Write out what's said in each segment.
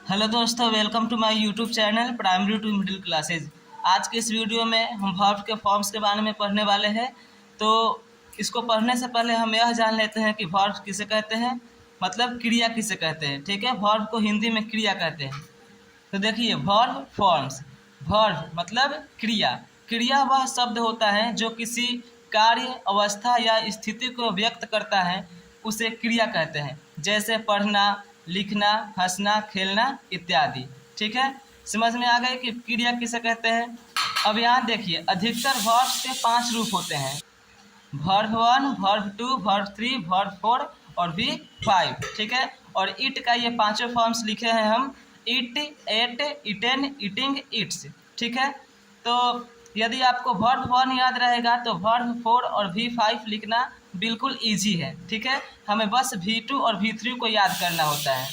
Hello दोस्तों, welcome to my YouTube channel primary to middle classes. आज के इस वीडियो में हम वर्ब के फॉर्म्स के बारे में पढ़ने वाले हैं। तो इसको पढ़ने से पहले हम यह जान लेते हैं कि वर्ब किसे कहते हैं, मतलब क्रिया किसे कहते हैं। ठीक है, वर्ब को हिंदी में क्रिया कहते हैं। तो देखिए, वर्ब फॉर्म्स। वर्ब मतलब क्रिया। क्रिया वह शब्द होता है जो किसी कार्य, अवस्था या स्थिति को व्यक्त करता है, उसे क्रिया कहते हैं। जैसे पढ़ना, लिखना, हंसना, खेलना इत्यादि। ठीक है, समझ में आ गए कि क्रिया किसे कहते हैं। अब यहाँ देखिए, अधिकतर वर्ब के 5 रूप होते हैं: वर्ब 1, वर्ब 2, वर्ब 3, वर्ब 4 और भी 5। ठीक है, और इट का ये पांचों फॉर्म्स लिखे हैं हम: eat, ate, eaten, eating, eats. ठीक है, तो यदि आपको वर्ब 1 याद रहेगा तो वर्ब 4 और V5 लिखना बिल्कुल ईजी है। ठीक है, हमें बस V2 और V3 को याद करना होता है।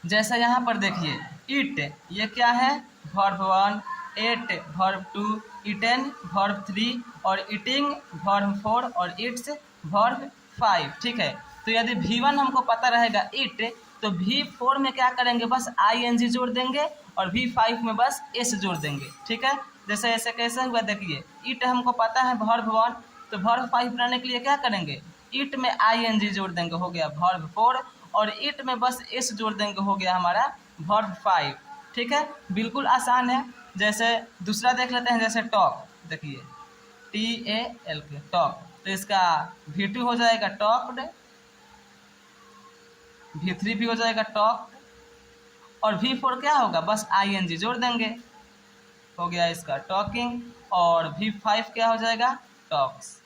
जैसा यहाँ पर देखिए, इट ये क्या है, verb 1, ate verb 2, eaten verb 3 और इटिंग वर्ब 4 और इट्स वर्ब 5। ठीक है, तो यदि V1 हमको पता रहेगा इट, तो V4 में क्या करेंगे, बस ING जोड़ देंगे और V5 में बस S जोड़ देंगे। ठीक है, जैसे ऐसे कैसे हुआ देखिए, इट हमको पता है वर्ब 1, तो वर्ब 5 बनाने के लिए क्या करेंगे, इट में ING जोड़ देंगे, हो गया वर्ब 4, और इट में बस एस जोड़ देंगे, हो गया हमारा वर्ब 5। ठीक है, बिल्कुल आसान है। जैसे दूसरा देख लेते हैं, जैसे टॉक। देखिए, TAL के टॉक, तो इसका V2 हो जाएगा टॉक्ड, V3 भी हो जाएगा टॉक्ड, और V4 क्या होगा, बस ING जोड़ देंगे, हो गया इसका टॉकिंग, और V5 क्या हो जाएगा, टॉक्स।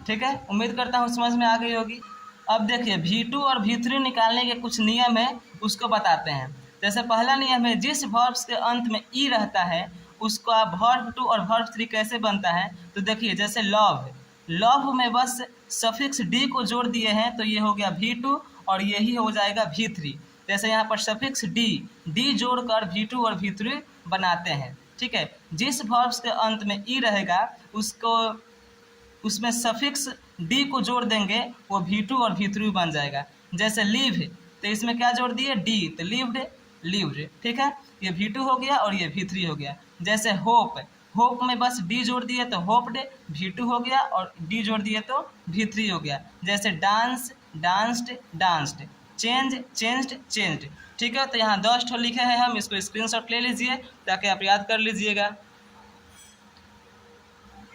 ठीक है, उम्मीद करता हूँ समझ में आ गई होगी। अब देखिए, V2 और V3 निकालने के कुछ नियम है, उसको बताते हैं। जैसे पहला नियम है, जिस वर्ब्स के अंत में ई रहता है उसका वर्ब 2 और वर्ब 3 कैसे बनता है। तो देखिए, जैसे लव, लव में बस सफिक्स डी को जोड़ दिए हैं, तो ये हो गया V2 और यही हो जाएगा V3। जैसे यहाँ पर सफिक्स डी जोड़कर V2 और V3 बनाते हैं। ठीक है, जिस वर्ब्स के अंत में ई रहेगा उसको उसमें सफिक्स डी को जोड़ देंगे, वो V2 और V3 बन जाएगा। जैसे लिव, तो इसमें क्या जोड़ दिए, डी, तो लिव्ड, लिव्ड। ठीक है, ये V2 हो गया और ये V3 हो गया। जैसे होप, होप में बस डी जोड़ दिए तो होप्ड, V2 हो गया, और डी जोड़ दिए तो V3 हो गया। जैसे dance, danced, danced. Change, changed, changed. ठीक है, तो यहाँ 10 ठो लिखे हैं हम, इसको स्क्रीनशॉट ले लीजिए ताकि आप याद कर लीजिएगा।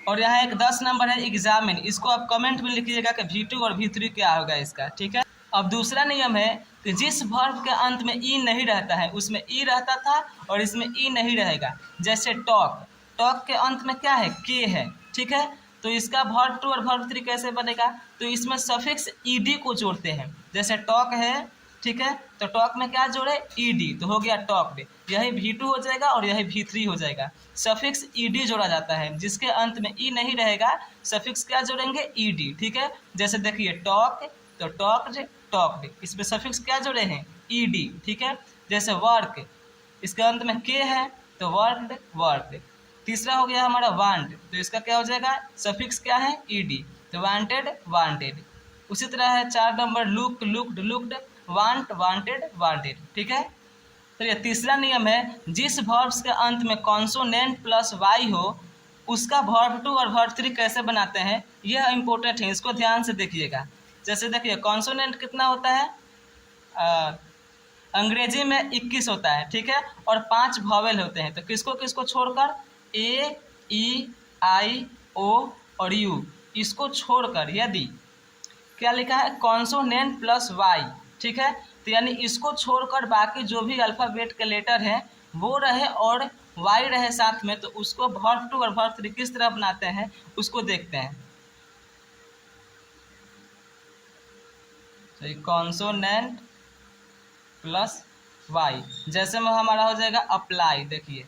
और यहाँ एक 10 नंबर है एग्जामिन, इसको आप कमेंट में लिखिएगा कि V2 और V3 क्या होगा इसका। ठीक है, अब दूसरा नियम है कि जिस वर्ब के अंत में ई नहीं रहता है, उसमें ई रहता था और इसमें ई नहीं रहेगा। जैसे टॉक, टॉक के अंत में क्या है, के है। ठीक है, तो इसका वर्ब 2 और वर्ब 3 कैसे बनेगा, तो इसमें सफिक्स ईडी को जोड़ते हैं। जैसे टॉक है, ठीक है, तो टॉक में क्या जोड़े, ईडी, तो हो गया टॉक्ड। यही V2 हो जाएगा और यही V3 हो जाएगा। सफिक्स ईडी जोड़ा जाता है, जिसके अंत में ई नहीं रहेगा सफिक्स क्या जोड़ेंगे, ईडी। ठीक है, जैसे देखिए टॉक, तो टॉक्ड, टॉक्ड, इसमें सफिक्स क्या जोड़े हैं, ईडी। ठीक है, जैसे वर्क, इसके अंत में के है तो वर्कड, वर्कड। तीसरा हो गया हमारा वांट, तो इसका क्या हो जाएगा, सफिक्स क्या है, ईडी, तो वांटेड, वांटेड। उसी तरह है 4 number look, looked, looked, want, wanted, wanted. ठीक है, तो ये तीसरा नियम है, जिस वर्ब्स के अंत में कॉन्सोनेंट प्लस वाई हो उसका वर्ब 2 और वर्ब 3 कैसे बनाते हैं, यह इंपॉर्टेंट है, इसको ध्यान से देखिएगा। जैसे देखिए, कॉन्सोनेंट कितना होता है, अंग्रेजी में 21 होता है। ठीक है, और 5 वॉवेल होते हैं, तो किसको किसको छोड़कर, ए, ई, आई, ओ और यू, इसको छोड़कर यदि क्या लिखा है, कॉन्सोनेंट प्लस वाई। ठीक है, तो यानी इसको छोड़कर बाकी जो भी अल्फ़ाबेट के लेटर हैं वो रहे और वाई रहे साथ में, तो उसको वर्ब 2 और वर्ब 3 किस तरह बनाते हैं उसको देखते हैं। तो कॉन्सोनेंट प्लस वाई, जैसे में हमारा हो जाएगा अप्लाई। देखिए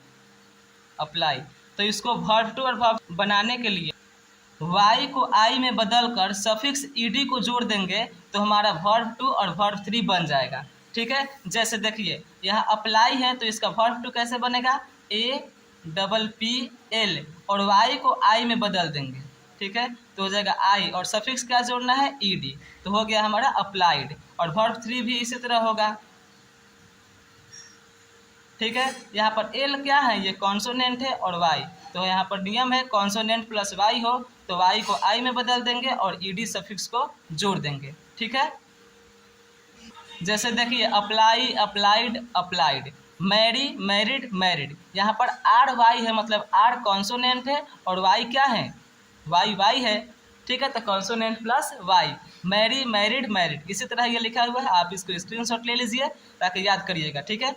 अप्लाई, तो इसको वर्ब 2 और वर्ब बनाने के लिए वाई को आई में बदलकर सफिक्स ईडी को जोड़ देंगे, तो हमारा वर्ब 2 और वर्ब 3 बन जाएगा। ठीक है, जैसे देखिए यहाँ अप्लाई है, तो इसका वर्ब 2 कैसे बनेगा, APPL, और वाई को आई में बदल देंगे। ठीक है, तो हो जाएगा आई, और सफिक्स क्या जोड़ना है, ईडी, तो हो गया हमारा अप्लाइड। और वर्ब 3 भी इसी तरह होगा। ठीक है। यहाँ पर एल क्या है, ये कॉन्सोनेंट है, और वाई, तो यहाँ पर नियम है कॉन्सोनेंट प्लस वाई हो तो वाई को आई में बदल देंगे और ईडी सफिक्स को जोड़ देंगे। ठीक है। जैसे देखिए apply, applied, applied, marry, married, married. यहाँ पर आर वाई है, मतलब आर कॉन्सोनेंट है और वाई क्या है, वाई वाई है। ठीक है, तो consonant plus Y, marry, married, married. इसी तरह ये लिखा हुआ है, आप इसको स्क्रीनशॉट ले लीजिए ताकि याद करिएगा। ठीक है।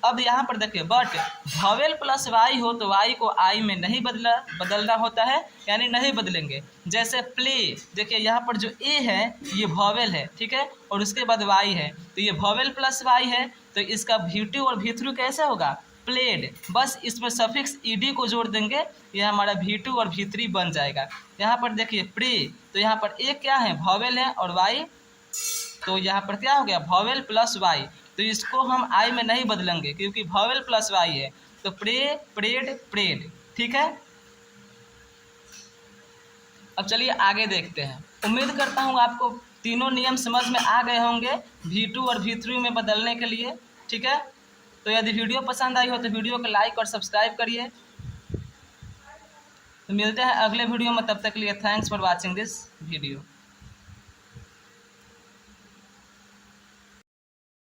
अब यहाँ पर देखिए बट वॉवेल प्लस वाई हो तो वाई को आई में नहीं बदलना होता है, यानी नहीं बदलेंगे। जैसे प्ले, देखिए यहाँ पर जो ए है ये वॉवेल है, ठीक है, और उसके बाद वाई है, तो ये वॉवेल प्लस वाई है, तो इसका V2 और V3 कैसे होगा, प्लेड। बस इसमें सफिक्स ईडी को जोड़ देंगे, ये हमारा V2 और V3 बन जाएगा। यहाँ पर देखिए प्रे, तो यहाँ पर ए क्या है, वॉवेल है, और वाई, तो यहाँ पर क्या हो गया, वॉवेल प्लस वाई, तो इसको हम आई में नहीं बदलेंगे क्योंकि वॉवेल प्लस वाई है, तो प्रे, प्रेड, प्रेड। ठीक है। अब चलिए आगे देखते हैं। उम्मीद करता हूँ आपको तीनों नियम समझ में आ गए होंगे V2 और V3 में बदलने के लिए। ठीक है। तो यदि वीडियो पसंद आई हो तो वीडियो को लाइक और सब्सक्राइब करिए। तो मिलते हैं अगले वीडियो में, तब तक के लिए thanks for watching this video.